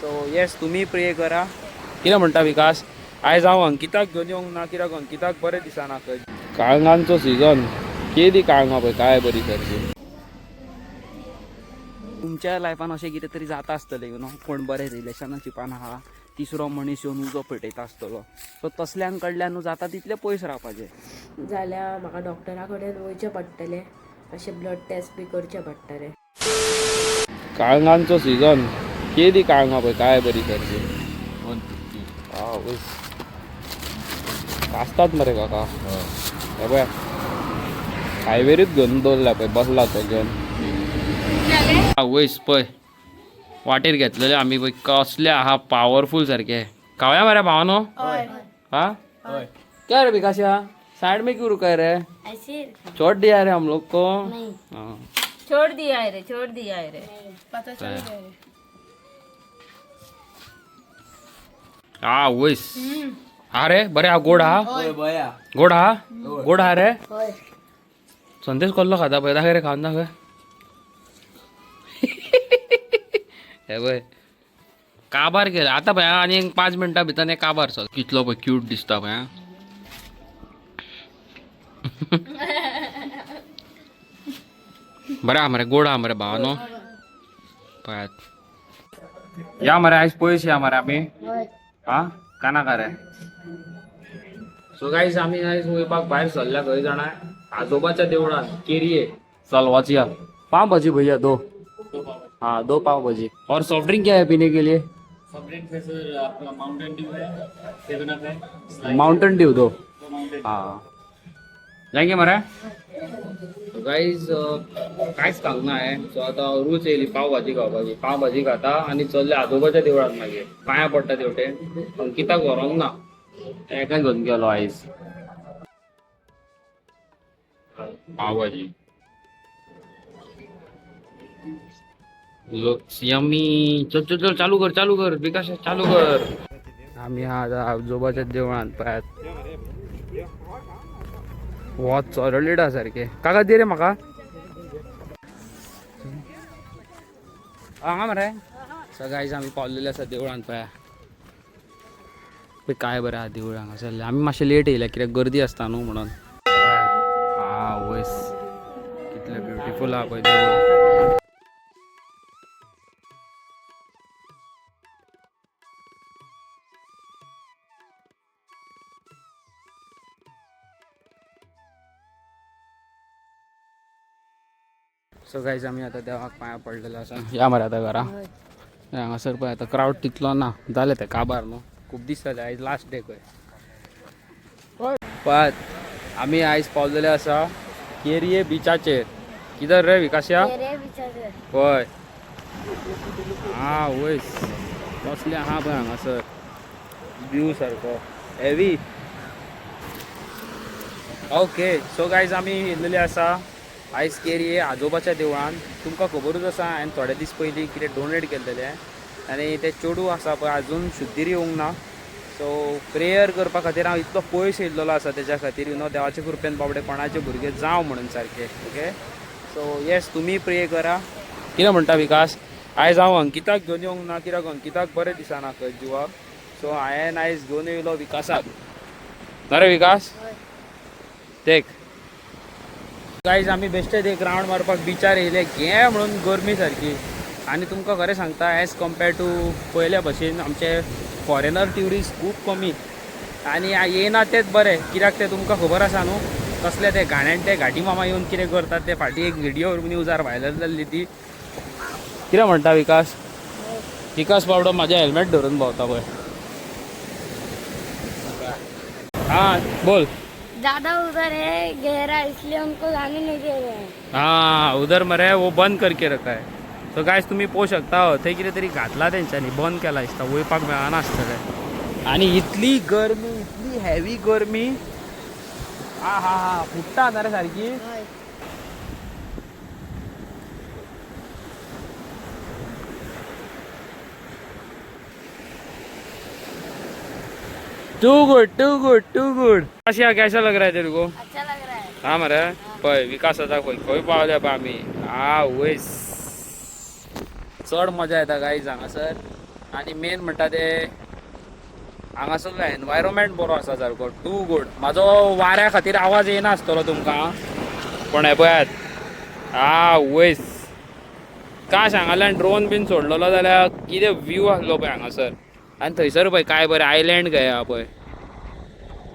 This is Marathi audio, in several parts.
सो येस तुम्ही प्रे करा. कितें म्हणटा विकास? आयज हांव अंकिताक घेवन येवंक ना कित्याक अंकिताक बरें दिसना खंय. काळंगांचो सिजन केदी काळंगां पळय काय बरी सारकी. तुमच्या लायफान अशें कितें तरी जाता आसतलें यू नो, कोण बरें रिलेशनशिपान आहा, तिसरो मनीस येवन उजो पेटयता आसतलो. सो तसल्यां कडल्यान जाता तितलें पयस रावपाचें. जाल्यार म्हाका डॉक्टरा कडेन वयचें पडटलें, अशें ब्लड टेस्ट बी करचें पडटलें. काळंगांचो सिजन केदी काळंगां पळय काय बरी सारकी. आसतात मरे काका. हे पळय हायवेरूच घेवन दवरल्या पळय, बसला तो घेवन. वयस पळय वाटेर घेतलेले आमी पळय, कसले आहा पावरफुल सारखे. खावया मरे भावानो. हाँ क्या रे विकासिया, साइड में क्यों रुका है रे? ऐसे छोड़ दिया रे हम लोग को. नहीं, हाँ. छोड़ दिया है रे, छोड़ दिया है रे. पता चल गया रे. हा वयस. हा रे बरे हा गोड हा. गोड हा. गोड हा रे. संदेश कसलो खाता पळय, दाखय रे खावन दाखय. हे पळय काबार केलं आता पळय. आनी 5 मिनटां भितर काबार चल. कितलो पळय क्यूट दिसता पळय. बरें आहा मरे, गोड आहा मरे भावानो. पळयात या मरे, आयज पयस या मरे आमी. हा कानाका रे. सो गाईज आमी आयज वयपाक भायर सरल्या खंय जाणा, आजोबाच्या देवळान केरये. चल वचया. पाव भाजी भैया दो. हाँ 2 पाव भाजी. और सॉफ्ट ड्रिंक क्या है पीने के लिए? सॉफ्ट ड्रिंक में सर आपका माउंटेन ड्यू है, 7 अप है, माउंटेन ड्यू दो. माउंटेन हाँ जाएंगे मरे. गाईज कांयच खावंक ना हांवें. सो आतां रूच येयली पाव भाजी खावपाची. पाव भाजी खाता आनी चल्ले आजोबाच्या देवळान. मागीर पांयां पडटा तेवटे. अंकिताक व्हरोंक ना, एका घेवन गेलो आयज. पाव भाजी यम्मी. चल चल चल चालू कर, चालू कर विकास, चालू कर. आम्ही आता आजोबाच्या देवळान पळयात. वॉच चरलेडा सारखे. काका दे रे म्हाका. हांगा मरे. सगळ्याच आम्ही पावलेले आसा देवळान पळया. काय बरें आहा देवूळ हांगासरलें. आमी मातशें लेट येयले कित्याक गर्दी आसता न्हू म्हणून. हा वयस कितलें ब्युटिफूल आहा पळय देवूळ. सो गाईज आमी आतां देवाक पांयां पडलेलो आसा. या मरे आतां घरा. हांगासर पळय आतां क्रावड तितलो ना, जालें तें काबार न्हू. खूब दीस जाले, आयज लास्ट डे खंय. पळयात आमी आयज पावलेले आसा केरये बिचाचेर. किधर रे विकासया? पळय हा वयस कसले आहा पळय हांगासर व्यू सारको हेवी. ओके सो गाईज आमी येयलेले आसा आयज केरये आजोबाच्या देवळान. तुमकां खबरूच आसा हांवें थोडे दीस पयलीं कितें डोनेट केल्लेलें आनी तें चेडूं आसा पळय अजून शुद्धीर येवंक ना. सो प्रेयर करपा खातीर हांव इतलो पयस येयल्लो आसा तेज्या खातीर. यू नो देवाचे कृपेन बाबडे कोणाचे भुरगे जावं म्हणून सारके. ओके सो येस तुमी प्रे करा. कितें म्हणटा विकास? आयज हांव अंकिताक घेवन येवंक ना कित्याक अंकिताक बरें दिसना खंय जिवाक. सो हांवें आयज घेवन येयलो विकासाक. ना रे विकास देख. गाईज आमी बेश्टे एक रावंड मारपाक बिचार येयले घे म्हणून गरमी सारकी. आनी तुमकां खरें सांगता एज कम्पेर्ड टू पयल्या भशेन आमचे फॉरेनर ट्युरिस्ट खूब कमी. आनी येयना तेच बरें कित्याक ते तुमकां खबर आसा न्हू कसले ते घाण्यान ते घाटी मामा येवन कितें करतात. ते फाटीं एक व्हिडिओ न्यूजार व्हायरल जाल्ली ती. कितें म्हणटा विकास? विकास बाबडो म्हाजें हेल्मेट धरून भोंवता पळय. हाँ बोल. ज्यादा उधर है गहरा, इसलिए उनको जाने नहीं दे रहे हैं. हाँ उधर मरे वो बंद करके रखा है. सो गायज तुम्ही पळोवंक शकता थंय कितें तरी घातला तेंच्यांनी, बंद केला दिसता. वयपाक मेळना आसतलें. आनी इतली गर्मी, इतली हेवी गर्मी. हा हा हा फुट्टा ना रे सारकी. Too good too good too good. कैसा लग रहा है तेरे को? अच्छा लग रहा है. हा मरे पळय विकासाचा खंय पावल्या पळय आमी. हा वयस चड मजा येता गाईज हांगासर. आणि मेन म्हणटा ते हांगासरलो एनवायरमेंट बरो आसा सारको टू गूड. म्हाजो वाऱ्या खातीर आवाज येना आसतलो तुमकां, पण हे पळयात वयस का सांगाल्यान ड्रोन बीन सोडलेलो जाल्यार कितें व्यू आसलो पळय हांगासर. आनी थंयसर पळय काय बरें आयलँड काय हा पळय.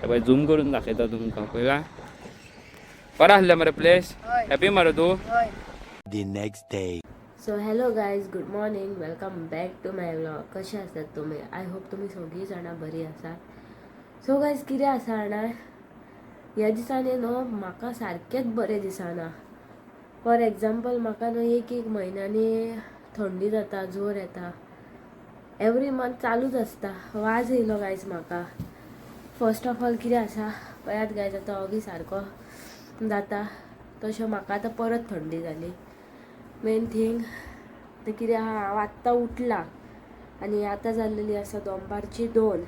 हे पळय झूम करून दाखयता तुमकां पळयला. बरं आसलें मरे प्लेस. हॅपी मरे तूं. The next day. So hello guys, good morning, welcome back to my vlog. कशे आसात तुमी? आय होप तुमी सगळीं जाणां बरी आसात. सो गायज कितें आसा जाणा, ह्या दिसांनी न्हू म्हाका सारकेंच बरें दिसना. फॉर एग्जाम्पल म्हाका न्हू एक म्हयन्यांनी थंडी जाता, जोर येता, एवरी मंथ चालूच आसता. वाज येयलो गायज म्हाका. फर्स्ट ऑफ ऑल कितें आसा पळयात गायज, आतां अगी सारको जाता तशें म्हाका आतां परत थंडी जाली. मेन थिंग ते कितें आहा, हांव आत्तां उठला आनी आतां जाल्लेली आसा दनपारची 2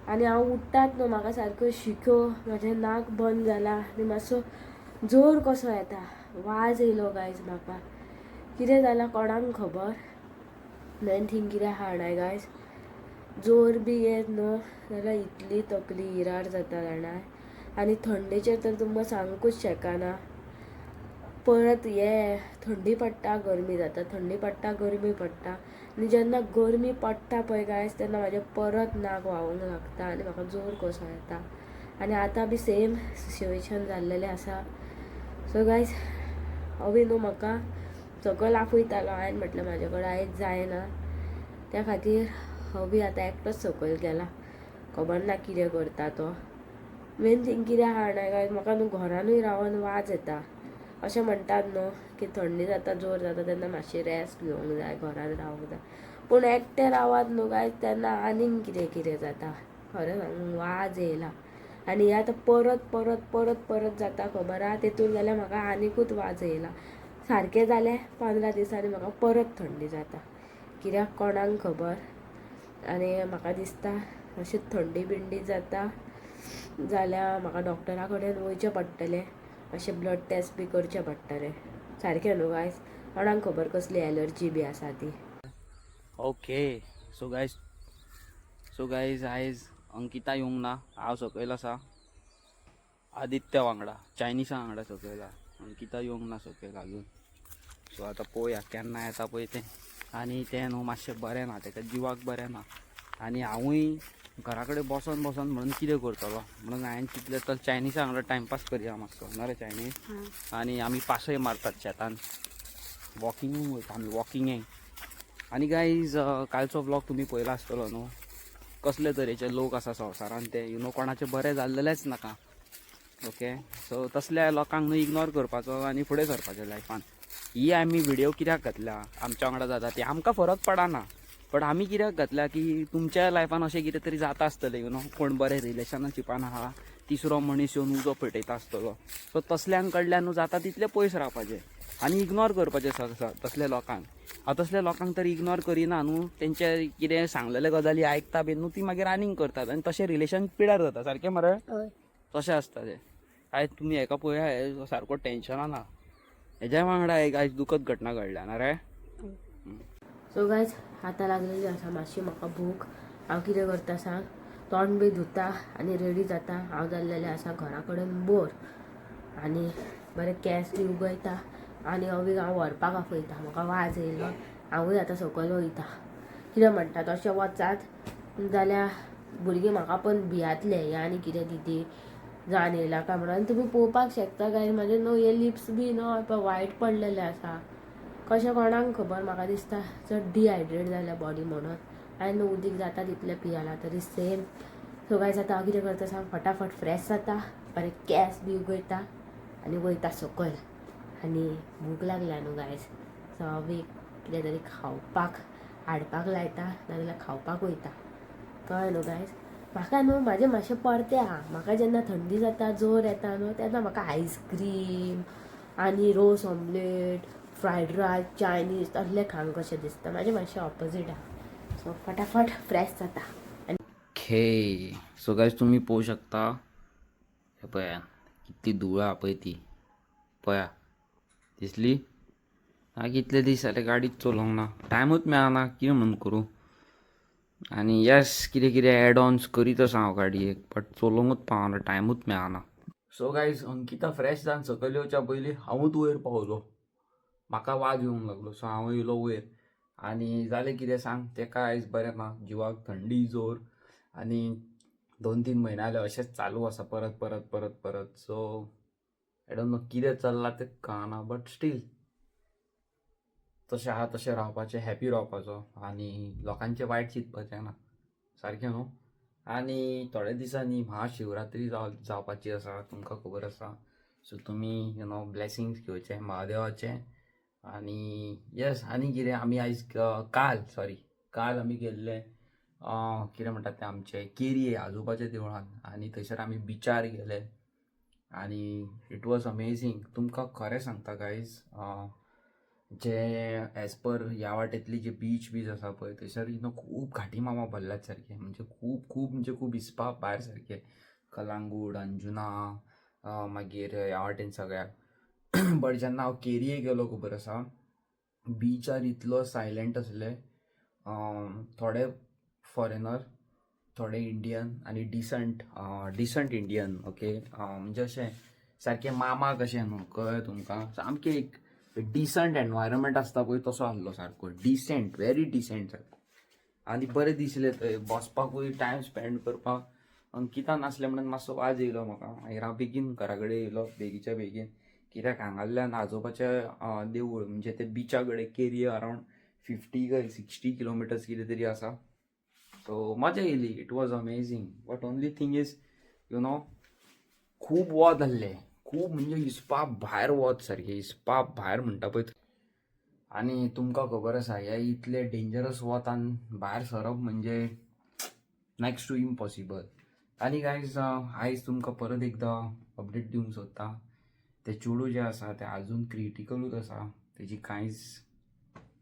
आनी हांव उठटात न्हू म्हाका सारक्यो शिक्यो, म्हाजें नाक बंद जाला आनी मातसो जोर कसो येता. वाज येयलो गायज म्हाका. कितें जालां कोणाक खबर. मेन थिंग कितें आहा जाणां गायज, जोर बी येत न्हू जाल्यार इतली तकली हिरार जाता जाणां. आनी थंडेचेर तर तुमकां सांगूंकूच शकना. परत हे थंडी पडटा, गरमी जाता, थंडी पडटा, गरमी पडटा. आनी जेन्ना गरमी पडटा पळय गायज तेन्ना म्हाजें परत नाक व्हांवूंक लागता आनी म्हाका जोर कसो येता. आनी आतां बी सेम सिच्युएशन जाल्लेलें आसा. सो गायज अवी न्हू म्हाका सकयल आफयतालो. हांवें म्हटलें म्हाजे कडेन आयज जायना, त्या खातीर अवी आतां एकटोच सकयल गेला. खबर ना कितें करता तो. मेन थिंग कितें आहा जाणा गायज, म्हाका न्हू घरानूय रावन वाज येता. अशें म्हणटात न्हू की थंडी जाता, जोर जाता तेन्ना मातशी रेस्ट घेवंक जाय, घरान रावंक जाय. पूण एकटें रावात न्हू गायज तेन्ना आनीक कितें कितें जाता. खरें सांगूं वाज येयला. आनी हें आतां परत परत परत परत जाता खबर आहा. तेतून जाल्यार म्हाका आनिकूच वाज येयला. सारकें जालें 15 दिसांनी म्हाका परत थंडी जाता. कित्याक कोणाक खबर. आनी म्हाका दिसता अशीच थंडी बिंडी जाता जाल्यार म्हाका डॉक्टरा कडेन वयचें पडटलें. अशें ब्लड टेस्ट बी करचें पडटलें. सारकें न्हू गायज, कोणाक खबर कसली एलर्जी बी आसा ती. ओके सो गायज आयज अंकिता येवंक ना. हांव सकयल आसा आदित्य वांगडा, चायनिसा वांगडा सकयल आहा. अंकिता येवंक ना सकयल अजून. सो आतां पळोवया केन्ना येता पळय तें. आनी तें न्हू मातशें बरें ना, तेका जिवाक बरें ना. आनी हांवूय घरा कडेन बसोन म्हणून कितें करतलो म्हणून हांवें चिंतलें तर चायनिसा वांगडा टायमपास करया मातसो ना रे चायनीज. आनी आमी पासय मारतात शेतान, वॉकिंगूय वयता आमी वॉकिंगेक. आनी गायज कालचो ब्लॉग तुमी पळयलो आसतलो न्हू. कसले तरेचे लोक आसा संवसारान ते कोणाचें बरें जाल्लेलेंच नाका. ओके, सो तसल्या लोकांक न्हू इग्नोर करपाचो आनी फुडें सरपाचें लायफान. ही आमी व्हिडिओ कित्याक घातल्या, आमच्या वांगडा जाता ती आमकां फरक पडना, बट आमी कित्याक घातल्या की तुमच्या लायफान अशें कितें तरी जाता आसतलें कोण बरें रिलेशनशिपान आहा, तिसरो मनीस येवन उजो पेटयता आसतलो. सो तसल्यांक कडल्यान न्हू जाता तितलें पयस रावपाचें आनी इग्नोर करपाचें तसल्या लोकांक. हांव तसल्या लोकांक तर इग्नोर करिना न्हू. तेंचे कितें सांगलेले गजाली आयकता बीन न्हू ती मागीर आनीक करतात आनी तशें रिलेशन पिड्यार जाता. सारकें मरे तशें आसता तें. आयज तुमी हेका पळया, हे सारको टेन्शनान आहा. हेज्या वांगडा एक आयज दुखद घटना घडल्या ना रे. सो गायज आतां लागलेली आसा मातशी म्हाका भूक. हांव कितें करता सांग, तोंड बी धुता आनी रेडी जाता. हांव जाल्लेलें आसा घरा कडेन बोर आनी बरें केंस बी उगयता आनी अवीक हांव व्हरपाक आफयता. म्हाका वाज येयलो, हांवूय आतां सकयल वयता. कितें म्हणटा तशें वचात जाल्यार भुरगीं म्हाका पण भियातले, हे आनी कितें दिदी जावन येयला काय म्हणून. आनी तुमी पळोवपाक शकता गायज म्हाजे न्हू हे लिप्स बी न्हू वायट पडलेले आसा. कशें कोणाक खबर. म्हाका दिसता चड डिहायड्रेट जाल्या बॉडी म्हणून. हांवें उदीक जाता तितलें पियाला तरी सेम. सो गायज आतां हांव कितें करता सांग, फटाफट फ्रेश जाता, बरें केंस बी उगयता आनी वयता सकयल. आनी भूक लागल्या न्हू गायज, सो हांव कितें तरी खावपाक हाडपाक लायता नाजाल्यार खावपाक वयता. कळ्ळें न्हू गायज. म्हाका न्हू म्हाजें मातशें परतें आहा. म्हाका जेन्ना थंडी जाता, जोर येता न्हू तेन्ना म्हाका आयस्क्रीम आनी रोस ऑमलेट, फ्रायड रायस, चायनीज तसलें खावंक कशें दिसता. म्हाजें मातशें ऑपोजीट आहा. सो फटाफट फ्रेश जाता. ओके सो गायज तुम्ही पळोवंक शकता, हे पळया कितली धूळ आहा पळय ती. पळया दिसली. कितले दीस जाले गाडीच चलोवंक ना, टायमूच मेळना. कितें म्हणून करूं. आनी यस कितें कितें एड ऑन्स करीत आसा हांव गाडयेक बट चलोवंकूच पावना टायमूच मेळना. सो गायज अंकिता फ्रेश जावन सकयल येवच्या पयलीं हांवूच वयर पावलो. म्हाका वाज येवंक लागलो सो हांव येयलो वयर. आनी जालें कितें सांग तेका आयज बरें ना जिवाक थंडी जोर आनी 2-3 म्हयने जाले अशेंच चालू आसा परत परत परत परत. सो आय डोंट नो कितें चल्लां तें कळना बट स्टील तशें आहा तशें रावपाचें हॅपी रावपाचो आनी लोकांचें वायट चिंतपाचें ना सारकें न्हू. आनी थोड्या दिसांनी महाशिवरात्री जावपाची आसा तुमकां खबर आसा. सो तुमी ब्लेसिंग्स घेवचे महादेवाचे. आनी यस आनी कितें आमी आयज काल आमी गेल्ले कितें म्हणटात तें आमचे केरये आजोबाच्या देवळान आनी थंयसर आमी बिचार गेले आनी इट वॉज अमेझींग. तुमकां खरें सांगता गायज जे एज पर ह्या वाटेंतली जे बीच आसा पळय थंयसर खूब घाटी मामा भरल्यात सारके म्हणजे खूब हिसपा भायर सारके कलांगूट अंजुना मागीर ह्या वाटेन सगळ्याक. बट जेन्ना हांव केरये गेलो खबर आसा बीचार इतलो सायलंट आसले. थोडे फॉरेनर थोडे इंडियन आनी डिसंट इंडियन ओके म्हणजे अशें सारके मामा कशें न्हू कळ्ळें तुमकां. सामकें एक डिसंट एनवायरमेंट आसता पळय तसो आसलो सारको डिसेंट व्हेरी डिसेंट सारको. आनी बरें दिसलें थंय बसपाकूय टायम स्पेंड करपाक. अंकिता नासलें म्हणून मातसो वाज येयलो म्हाका मागीर हांव बेगीन घरा कडेन येयलो बेगीच्या बेगीन कित्याक हांगाल्यान आजोबाचें देवूळ म्हणजे ते बिचा कडेन केरये अरावंड 50 काय 60 किलोमिटर्स कितें तरी आसा. सो मजा येयली it was amazing. But only thing is खूब वत आसलें खूब म्हणजे हिसपा भायर वत सारकें हिसपा भायर म्हणटा पळय. आनी तुमकां खबर आसा हे इतले डेंजरस वतान भायर सरप म्हणजे नेक्स्ट टू इम्पॉसिबल. आनी गायज आयज तुमकां परत एकदां अपडेट दिवंक सोदता. तें चेडूं जें आसा तें आजून क्रिटिकलूच आसा तेजी कांयच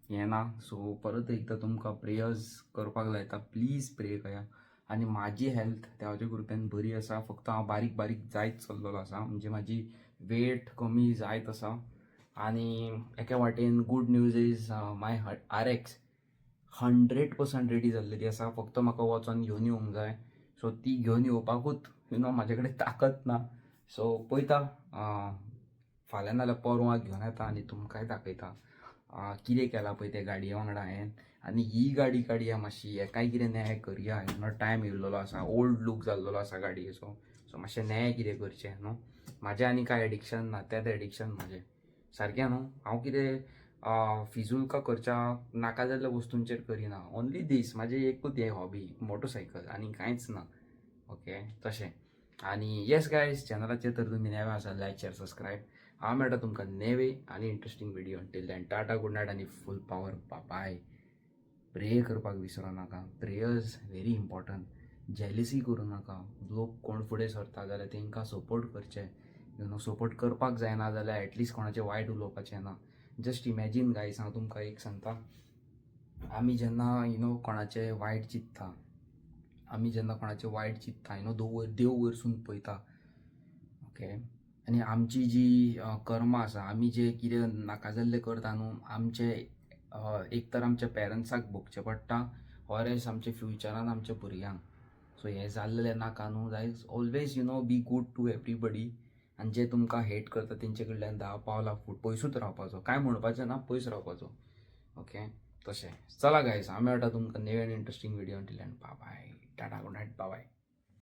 हें ना. सो परत एकदां तुमकां प्रेयर्स करपाक लायता प्लीज प्रे करा. आनी म्हाजी हेल्थ देवाच्या कृपेन बरी आसा फक्त हांव बारीक बारीक जायत चल्लेलो आसा म्हणजे म्हाजी वेट कमी जायत आसा. आनी एके वाटेन good news is my RX 100% ready जाल्लेली आसा. फक्त म्हाका वचोन घेवन येवंक जाय. सो ती घेवन येवपाकूच म्हाजे कडेन ताकत ना. सो पळयता फाल्यां नाल्यार परवां घेवन येता आनी तुमकांय दाखयता कितें केलां पळय ते गाडये वांगडा हांवें. आनी ही गाडी काडया मातशी हेकाय कितें नॅ करया टायम येयल्लो आसा ओल्ड लूक जाल्लो आसा गाडयेचो. सो मातशें नॅ कितें करचें न्हू. म्हाजें आनी कांय एडिक्शन ना तेंच एडिक्शन म्हाजें सारकें न्हू. हांव कितें फिजूल खर्चा नाका जाल्ल्या वस्तूंचेर करिना. ओन्ली दीस म्हाजें एकूच हें हॉबी मोटरसायकल आनी कांयच ना ओके तशें. आनी येस गायज चॅनलाचेर तर तुमी नेवे आसा लायक शेअर सबस्क्रायब. हांव मेळटा तुमकां नेवे आनी interesting video till then tata good night आनी फूल पावर बाय. प्रे करपाक विसरो नाका प्रेयर्स व्हेरी इम्पॉर्टंट. जेलिसी करूं नाका. लोक कोण फुडें सरता जाल्यार तांकां सपोर्ट करचें सपोर्ट करपाक जायना जाल्यार एटलिस्ट कोणाचें वायट उलोवपाचें ना. जस्ट इमॅजीन गायज हांव तुमकां एक सांगता आमी जेन्ना कोणाचें वायट चिंतता देव वयरसून पळयता ओके. आनी आमची जी कर्मा आसा आमी जे कितें नाका जाल्लें करता न्हू आमचे एक तर आमच्या पेरंट्साक भोगचें पडटा ऑर एल्स आमच्या फ्युचरान आमच्या भुरग्यांक. सो हें जाल्लें नाका न्हू जायज always be good to everybody. आनी जे तुमकां हेट करता तेंचे कडल्यान 10 पावलां पयसूच रावपाचो कांय म्हणपाचें ना पयस रावपाचो ओके तशें. चला गायज हांव मेळटा तुमकां नेव आनी interesting video till then bye tata good night bye.